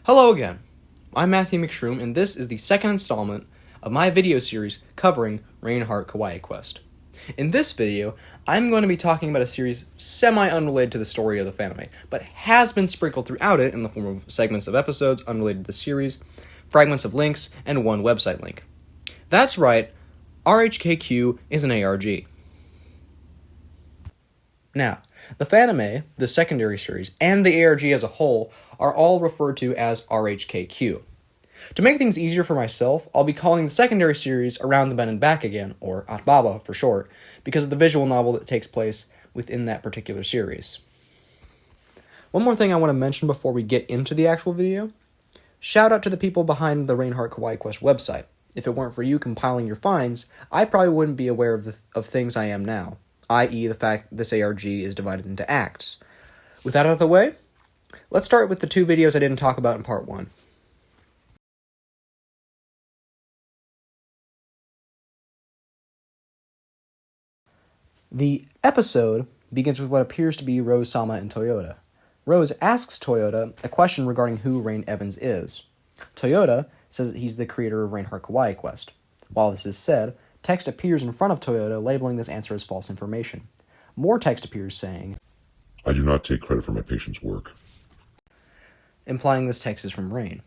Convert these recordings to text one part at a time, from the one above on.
Hello again, I'm Matthew McShroom, and this is the second installment of my video series covering Reinhardt Kawaii Quest. In this video, I'm going to be talking about a series semi-unrelated to the story of the fanime, but has been sprinkled throughout it in the form of segments of episodes unrelated to the series, fragments of links, and one website link. That's right, RHKQ is an ARG. Now, the fanime, the secondary series, and the ARG as a whole are all referred to as RHKQ. To make things easier for myself, I'll be calling the secondary series Around the Bend and Back Again, or Atbaba for short, because of the visual novel that takes place within that particular series. One more thing I want to mention before we get into the actual video. Shout out to the people behind the Reinhardt Kawaii Quest website. If it weren't for you compiling your finds, I probably wouldn't be aware of things I am now, i.e. the fact this ARG is divided into acts. With that out of the way, let's start with the two videos I didn't talk about in part 1. The episode begins with what appears to be Rose, Sama, and Toyota. Rose asks Toyota a question regarding who Rain Evans is. Toyota says that he's the creator of Reinhardt Kawaii Quest. While this is said, text appears in front of Toyota labeling this answer as false information. More text appears saying, "I do not take credit for my patient's work," implying this text is from Rain.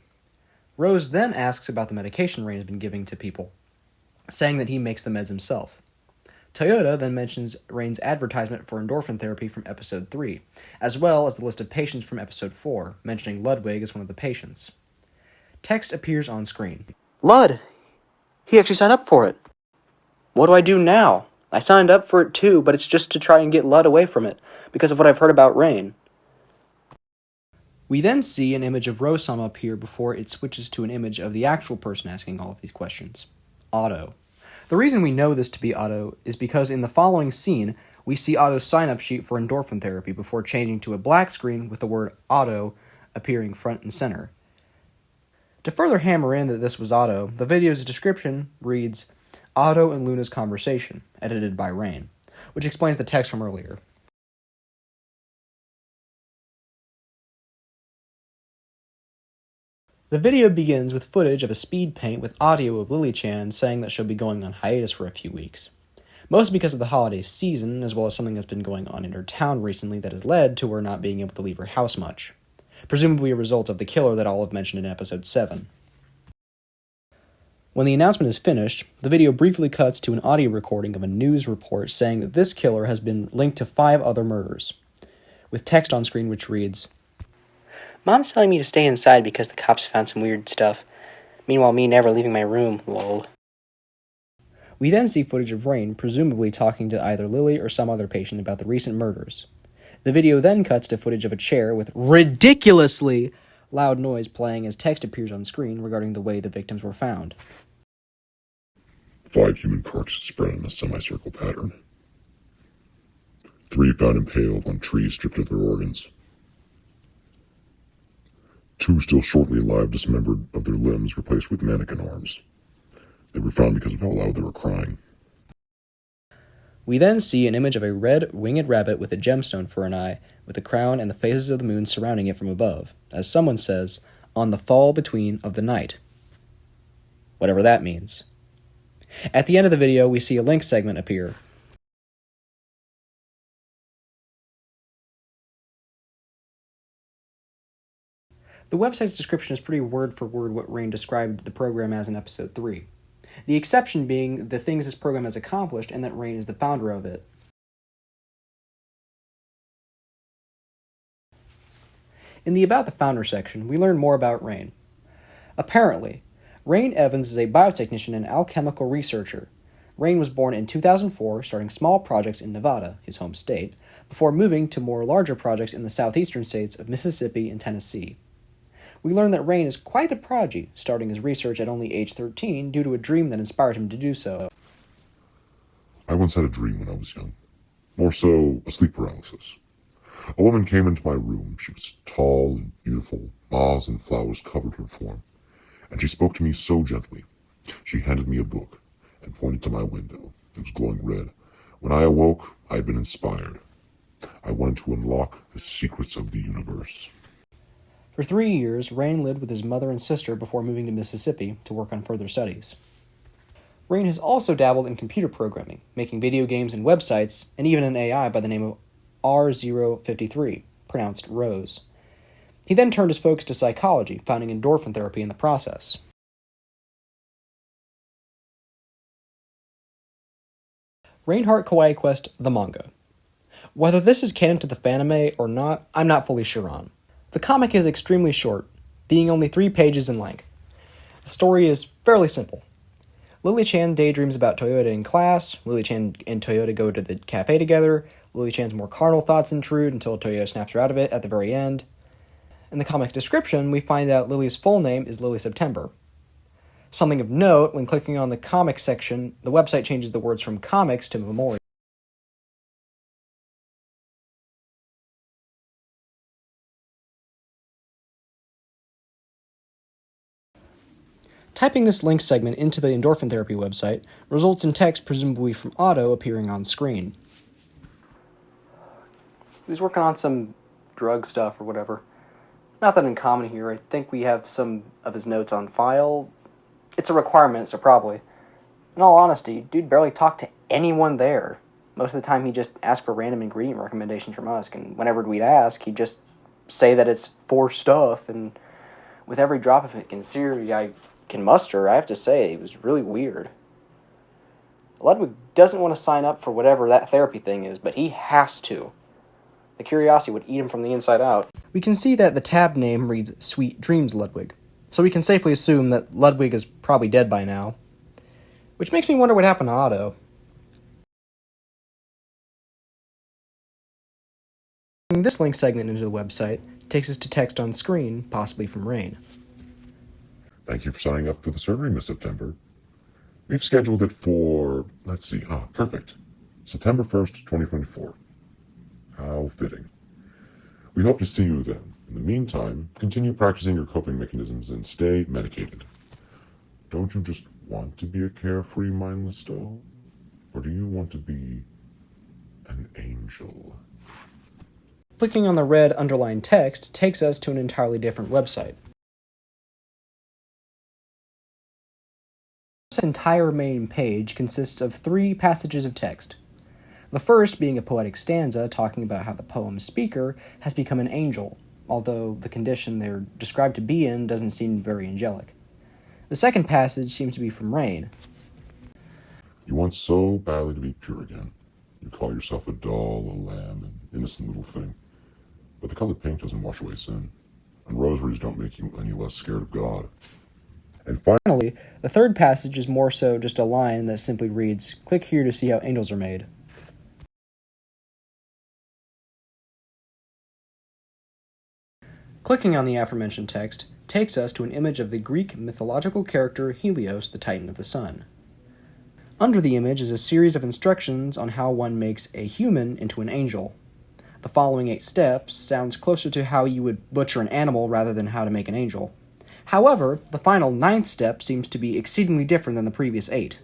Rose then asks about the medication Rain has been giving to people, saying that he makes the meds himself. Toyota then mentions Rain's advertisement for endorphin therapy from episode 3, as well as the list of patients from episode 4, mentioning Ludwig as one of the patients. Text appears on screen. Lud! He actually signed up for it. What do I do now? I signed up for it too, but it's just to try and get Lud away from it, because of what I've heard about Rain. We then see an image of Rose-sama appear before it switches to an image of the actual person asking all of these questions. Otto. The reason we know this to be Otto is because in the following scene, we see Otto's sign-up sheet for endorphin therapy before changing to a black screen with the word Otto appearing front and center. To further hammer in that this was Otto, the video's description reads, Otto and Luna's conversation, edited by Rain, which explains the text from earlier. The video begins with footage of a speed paint with audio of Lily-chan saying that she'll be going on hiatus for a few weeks. Mostly because of the holiday season, as well as something that's been going on in her town recently that has led to her not being able to leave her house much. Presumably a result of the killer that Olive mentioned in episode 7. When the announcement is finished, the video briefly cuts to an audio recording of a news report saying that this killer has been linked to 5 other murders, with text on screen which reads, Mom's telling me to stay inside because the cops found some weird stuff. Meanwhile, me never leaving my room, lol. We then see footage of Rain presumably talking to either Lily or some other patient about the recent murders. The video then cuts to footage of a chair with ridiculously loud noise playing as text appears on screen regarding the way the victims were found. 5 human carcasses spread in a semicircle pattern. 3 found impaled on trees stripped of their organs. 2 still shortly alive, dismembered of their limbs, replaced with mannequin arms. They were found because of how loud they were crying. We then see an image of a red winged rabbit with a gemstone for an eye, with a crown and the phases of the moon surrounding it from above, as someone says, on the fall between of the night. Whatever that means. At the end of the video, we see a link segment appear. The website's description is pretty word for word what Rain described the program as in episode 3. The exception being the things this program has accomplished and that Rain is the founder of it. In the About the Founder section, we learn more about Rain. Apparently, Rain Evans is a biotechnician and alchemical researcher. Rain was born in 2004, starting small projects in Nevada, his home state, before moving to more larger projects in the southeastern states of Mississippi and Tennessee. We learn that Rain is quite the prodigy, starting his research at only age 13 due to a dream that inspired him to do so. I once had a dream when I was young. More so, a sleep paralysis. A woman came into my room. She was tall and beautiful. Moths and flowers covered her form. And she spoke to me so gently. She handed me a book and pointed to my window. It was glowing red. When I awoke, I had been inspired. I wanted to unlock the secrets of the universe. For 3 years, Rain lived with his mother and sister before moving to Mississippi to work on further studies. Rain has also dabbled in computer programming, making video games and websites, and even an AI by the name of R053, pronounced Rose. He then turned his focus to psychology, finding endorphin therapy in the process. Reinhardt Kawaii Quest, the manga. Whether this is canon to the fanime or not, I'm not fully sure on. The comic is extremely short, being only 3 pages in length. The story is fairly simple. Lily-chan daydreams about Toyota in class, Lily-chan and Toyota go to the cafe together, Lily-chan's more carnal thoughts intrude until Toyota snaps her out of it at the very end. In the comic's description, we find out Lily's full name is Lily September. Something of note, when clicking on the comics section, the website changes the words from comics to memorial. Typing this link segment into the endorphin therapy website results in text presumably from Otto appearing on screen. He was working on some drug stuff or whatever. Nothing in common here. I think we have some of his notes on file. It's a requirement, so probably. In all honesty, dude barely talked to anyone there. Most of the time he just asked for random ingredient recommendations from us, and whenever we'd ask, he'd just say that it's for stuff, and with every drop of insincerity I can muster, I have to say, it was really weird. Ludwig doesn't want to sign up for whatever that therapy thing is, but he has to. The curiosity would eat him from the inside out. We can see that the tab name reads Sweet Dreams Ludwig, so we can safely assume that Ludwig is probably dead by now. Which makes me wonder what happened to Otto. This link segment into the website takes us to text on screen, possibly from Rain. Thank you for signing up for the surgery, Miss September. We've scheduled it for, perfect. September 1st, 2024. How fitting. We hope to see you then. In the meantime, continue practicing your coping mechanisms and stay medicated. Don't you just want to be a carefree, mindless doll? Or do you want to be an angel? Clicking on the red underlined text takes us to an entirely different website. This entire main page consists of 3 passages of text. The first being a poetic stanza talking about how the poem's speaker has become an angel, although the condition they're described to be in doesn't seem very angelic. The second passage seems to be from Rain. You want so badly to be pure again. You call yourself a doll, a lamb, an innocent little thing. But the color pink doesn't wash away sin, and rosaries don't make you any less scared of God. And Finally, the third passage is more so just a line that simply reads, "Click here to see how angels are made." Clicking on the aforementioned text takes us to an image of the Greek mythological character Helios, the Titan of the Sun. Under the image is a series of instructions on how one makes a human into an angel. The following 8 steps sounds closer to how you would butcher an animal rather than how to make an angel. However, the final 9th step seems to be exceedingly different than the previous 8.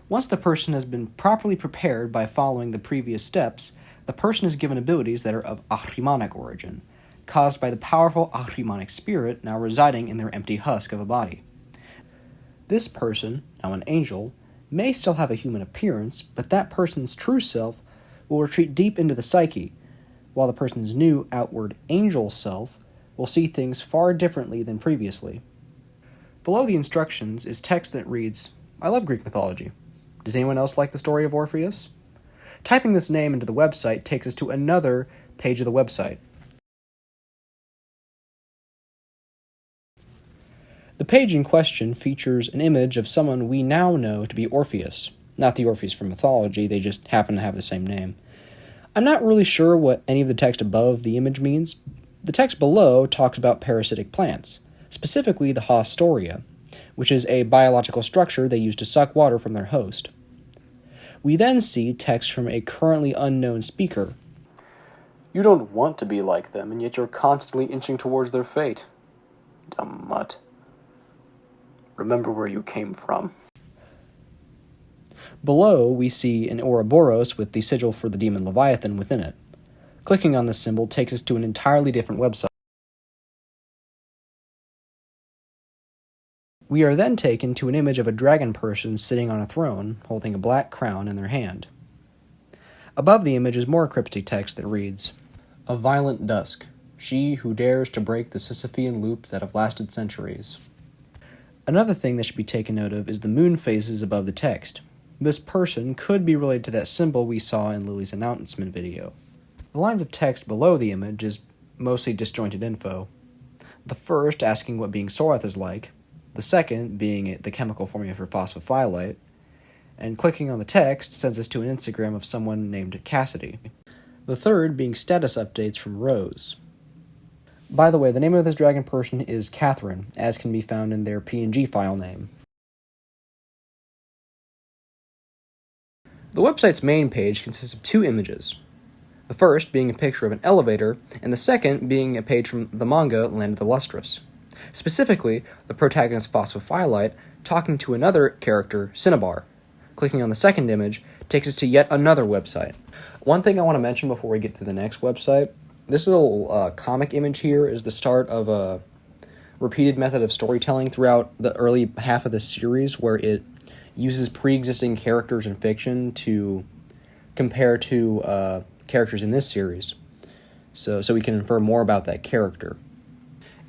Once the person has been properly prepared by following the previous steps, the person is given abilities that are of Ahrimanic origin, caused by the powerful Ahrimanic spirit now residing in their empty husk of a body. This person, now an angel, may still have a human appearance, but that person's true self will retreat deep into the psyche, while the person's new outward angel self will see things far differently than previously. Below the instructions is text that reads, "I love Greek mythology. Does anyone else like the story of Orpheus?" Typing this name into the website takes us to another page of the website. The page in question features an image of someone we now know to be Orpheus. Not the Orpheus from mythology, they just happen to have the same name. I'm not really sure what any of the text above the image means. The text below talks about parasitic plants, specifically the haustoria, which is a biological structure they use to suck water from their host. We then see text from a currently unknown speaker. "You don't want to be like them, and yet you're constantly inching towards their fate. Dumb mutt. Remember where you came from." Below, we see an Ouroboros with the sigil for the demon Leviathan within it. Clicking on this symbol takes us to an entirely different website. We are then taken to an image of a dragon person sitting on a throne, holding a black crown in their hand. Above the image is more cryptic text that reads, "A violent dusk, she who dares to break the Sisyphean loops that have lasted centuries." Another thing that should be taken note of is the moon phases above the text. This person could be related to that symbol we saw in Lily's announcement video. The lines of text below the image is mostly disjointed info. The first asking what being Sorath is like, the second being the chemical formula for phosphophylite, and clicking on the text sends us to an Instagram of someone named Cassidy. The third being status updates from Rose. By the way, the name of this dragon person is Catherine, as can be found in their PNG file name. The website's main page consists of two images. The first being a picture of an elevator, and the second being a page from the manga Land of the Lustrous. Specifically, the protagonist Phosphophylite talking to another character, Cinnabar. Clicking on the second image takes us to yet another website. One thing I want to mention before we get to the next website, this little comic image here is the start of a repeated method of storytelling throughout the early half of the series, where it uses pre-existing characters in fiction to compare to characters in this series, so we can infer more about that character.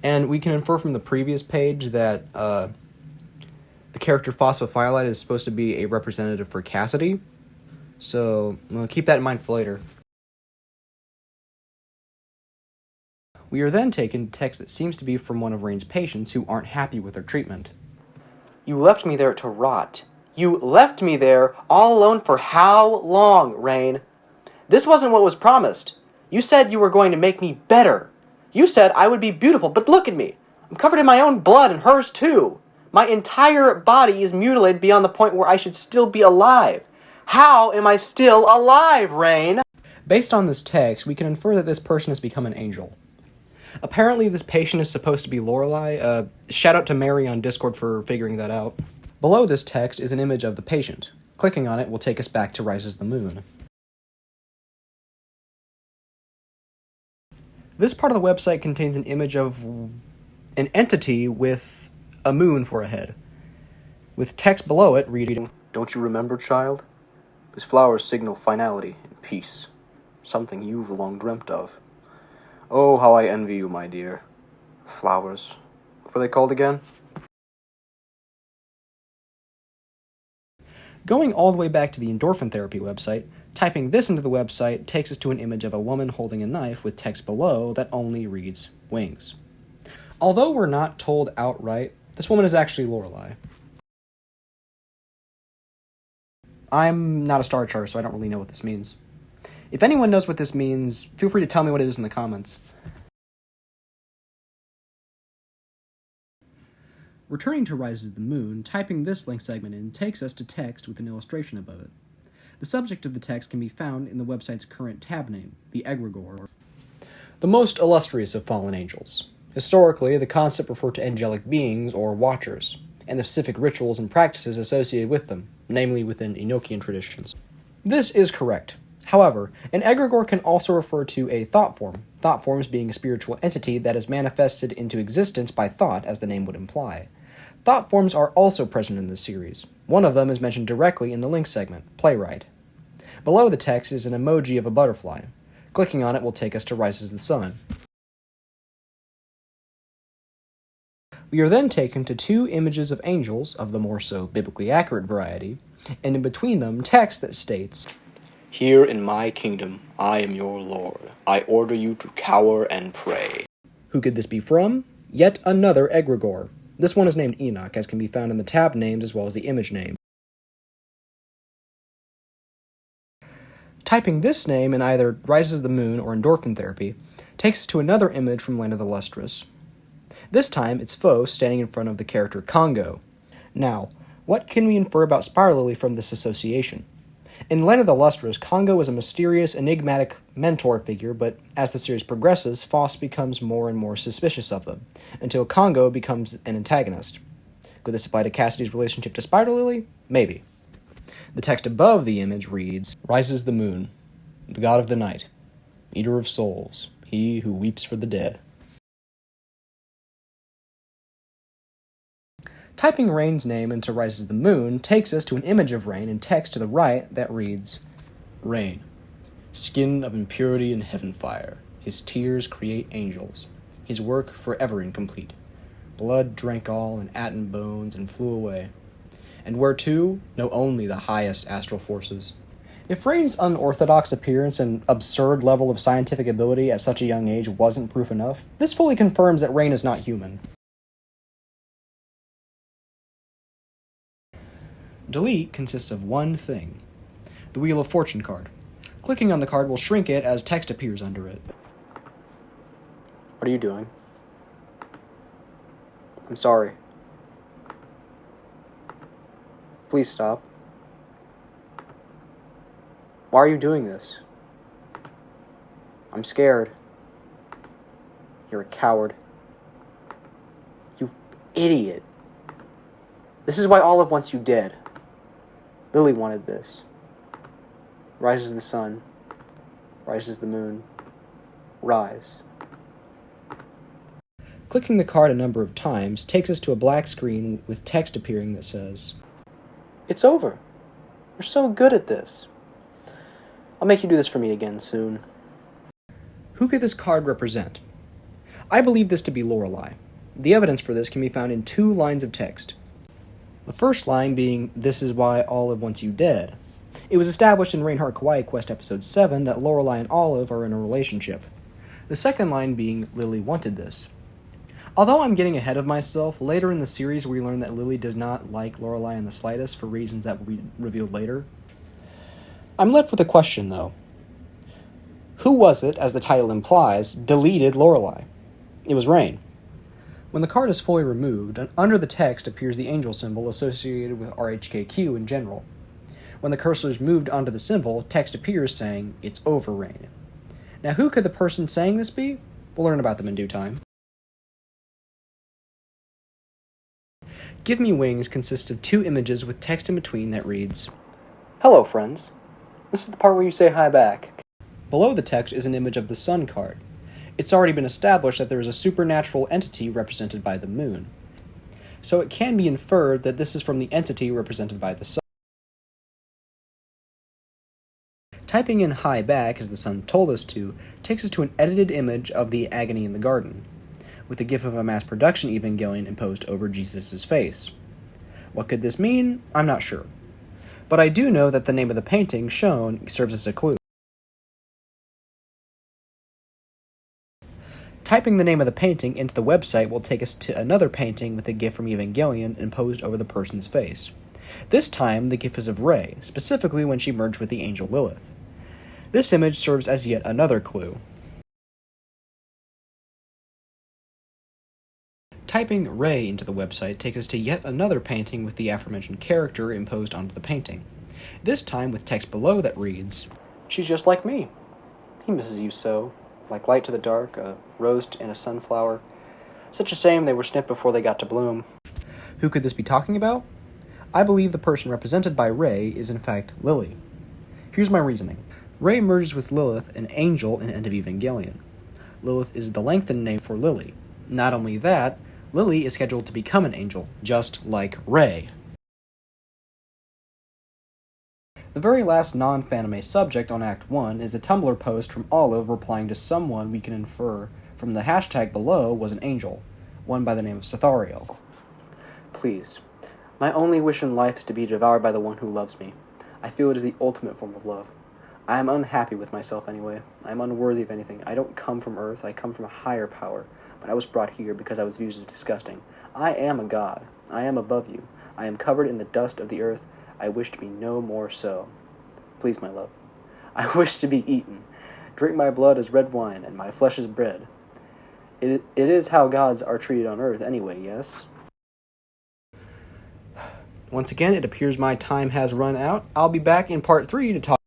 And we can infer from the previous page that the character Phosphophylite is supposed to be a representative for Cassidy, so we'll keep that in mind for later. We are then taken to text that seems to be from one of Rain's patients who aren't happy with their treatment. "You left me there to rot. You left me there all alone for how long, Rain? This wasn't what was promised. You said you were going to make me better. You said I would be beautiful, but look at me. I'm covered in my own blood and hers too. My entire body is mutilated beyond the point where I should still be alive. How am I still alive, Rain?" Based on this text, we can infer that this person has become an angel. Apparently, this patient is supposed to be Lorelei. Shout out to Mary on Discord for figuring that out. Below this text is an image of the patient. Clicking on it will take us back to Rises the Moon. This part of the website contains an image of an entity with a moon for a head, with text below it reading, "Don't you remember, child? These flowers signal finality and peace, something you've long dreamt of. Oh, how I envy you, my dear. Flowers. What were they called again?" Going all the way back to the endorphin therapy website, typing this into the website takes us to an image of a woman holding a knife with text below that only reads "wings." Although we're not told outright, this woman is actually Lorelei. I'm not a star charter, so I don't really know what this means. If anyone knows what this means, feel free to tell me what it is in the comments. Returning to Rises the Moon, typing this link segment in takes us to text with an illustration above it. The subject of the text can be found in the website's current tab name, the Egregore. The most illustrious of fallen angels. Historically, the concept referred to angelic beings, or watchers, and the specific rituals and practices associated with them, namely within Enochian traditions. This is correct. However, an egregore can also refer to a thought form, thought forms being a spiritual entity that is manifested into existence by thought, as the name would imply. Thought forms are also present in this series. One of them is mentioned directly in the link segment, Playwright. Below the text is an emoji of a butterfly. Clicking on it will take us to Rises the Sun. We are then taken to two images of angels, of the more so biblically accurate variety, and in between them text that states, "Here in my kingdom, I am your lord. I order you to cower and pray." Who could this be from? Yet another egregore. This one is named Enoch, as can be found in the tab names as well as the image name. Typing this name in either Rises the Moon or Endorphin Therapy takes us to another image from Land of the Lustrous. This time, it's Phos standing in front of the character Congo. Now, what can we infer about Spiral Lily from this association? In Land of the Lustrous, Congo is a mysterious, enigmatic mentor figure, but as the series progresses, Phos becomes more and more suspicious of them, until Congo becomes an antagonist. Could this apply to Cassidy's relationship to Spiral Lily? Maybe. The text above the image reads, "Rises the moon, the god of the night, eater of souls, he who weeps for the dead." Typing Rain's name into Rises the Moon takes us to an image of Rain in text to the right that reads, Rain, skin of impurity and heaven fire, his tears create angels, his work forever incomplete. Blood drank all and atom bones and flew away. And where to, know only the highest astral forces. If Rain's unorthodox appearance and absurd level of scientific ability at such a young age wasn't proof enough, this fully confirms that Rain is not human. Delete consists of one thing, the Wheel of Fortune card. Clicking on the card will shrink it as text appears under it. What are you doing? I'm sorry. Please stop. Why are you doing this? I'm scared. You're a coward. You idiot. This is why Olive wants you dead. Lily wanted this. Rises the sun. Rises the moon. Rise. Clicking the card a number of times takes us to a black screen with text appearing that says, It's over. You're so good at this. I'll make you do this for me again soon. Who could this card represent? I believe this to be Lorelei. The evidence for this can be found in 2 lines of text. The first line being, This is why Olive wants you dead. It was established in Reinhardt Kawaii Quest Episode 7 that Lorelei and Olive are in a relationship. The second line being, Lily wanted this. Although I'm getting ahead of myself, later in the series we learn that Lily does not like Lorelei in the slightest for reasons that will be revealed later. I'm left with a question, though. Who was it, as the title implies, deleted Lorelei? It was Rain. When the card is fully removed, under the text appears the angel symbol associated with RHKQ in general. When the cursor is moved onto the symbol, text appears saying, It's over, Rain. Now who could the person saying this be? We'll learn about them in due time. Give Me Wings consists of 2 images with text in between that reads, Hello, friends. This is the part where you say hi back. Below the text is an image of the sun card. It's already been established that there is a supernatural entity represented by the moon. So it can be inferred that this is from the entity represented by the sun. Typing in hi back, as the sun told us to, takes us to an edited image of the agony in the garden, with a gif of a mass production Evangelion imposed over Jesus' face. What could this mean? I'm not sure. But I do know that the name of the painting shown serves as a clue. Typing the name of the painting into the website will take us to another painting with a gif from Evangelion imposed over the person's face. This time, the gif is of Rei, specifically when she merged with the angel Lilith. This image serves as yet another clue. Typing Rei into the website takes us to yet another painting with the aforementioned character imposed onto the painting. This time with text below that reads, She's just like me. He misses you so. Like light to the dark, a rose and a sunflower. Such a shame they were snipped before they got to bloom. Who could this be talking about? I believe the person represented by Rei is in fact Lily. Here's my reasoning. Rei merges with Lilith, an angel in End of Evangelion. Lilith is the lengthened name for Lily. Not only that, Lily is scheduled to become an angel, just like Rei. The very last non-fanime subject on Act 1 is a Tumblr post from Olive replying to someone we can infer from the hashtag below was an angel, one by the name of Cethariel. Please, my only wish in life is to be devoured by the one who loves me. I feel it is the ultimate form of love. I am unhappy with myself anyway. I am unworthy of anything. I don't come from Earth, I come from a higher power. But I was brought here because I was viewed as disgusting. I am a god. I am above you. I am covered in the dust of the earth. I wish to be no more so. Please, my love. I wish to be eaten. Drink my blood as red wine, and my flesh as bread. It is how gods are treated on earth anyway, yes? Once again, it appears my time has run out. I'll be back in part 3 to talk